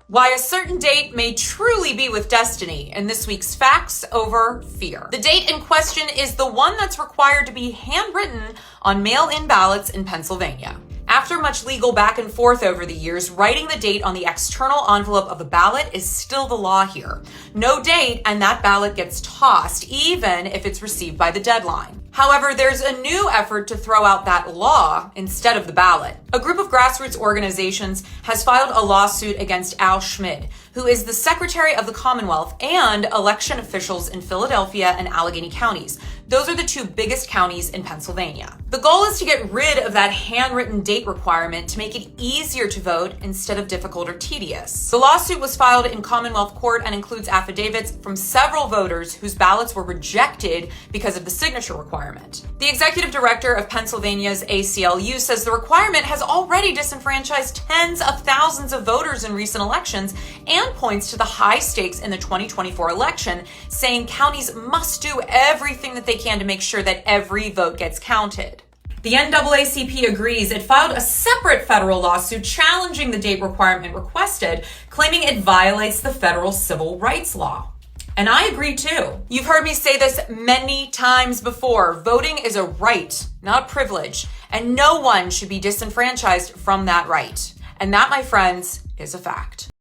Why a certain date may truly be with destiny in this week's Facts Over Fear. The date in question is the one that's required to be handwritten on mail-in ballots in Pennsylvania. After much legal back and forth over the years, writing the date on the external envelope of a ballot is still the law here. No date, and that ballot gets tossed, even if it's received by the deadline. However, there's a new effort to throw out that law instead of the ballot. A group of grassroots organizations has filed a lawsuit against Al Schmid, who is the Secretary of the Commonwealth and election officials in Philadelphia and Allegheny counties. Those are the two biggest counties in Pennsylvania. The goal is to get rid of that handwritten date requirement to make it easier to vote instead of difficult or tedious. The lawsuit was filed in Commonwealth Court and includes affidavits from several voters whose ballots were rejected because of the signature requirement. The executive director of Pennsylvania's ACLU says the requirement has already disenfranchised tens of thousands of voters in recent elections and points to the high stakes in the 2024 election, saying counties must do everything that they can to make sure that every vote gets counted. The NAACP agrees. It filed a separate federal lawsuit challenging the date requirement requested, claiming it violates the federal civil rights law. And I agree too. You've heard me say this many times before. Voting is a right, not a privilege, and no one should be disenfranchised from that right. And that, my friends, is a fact.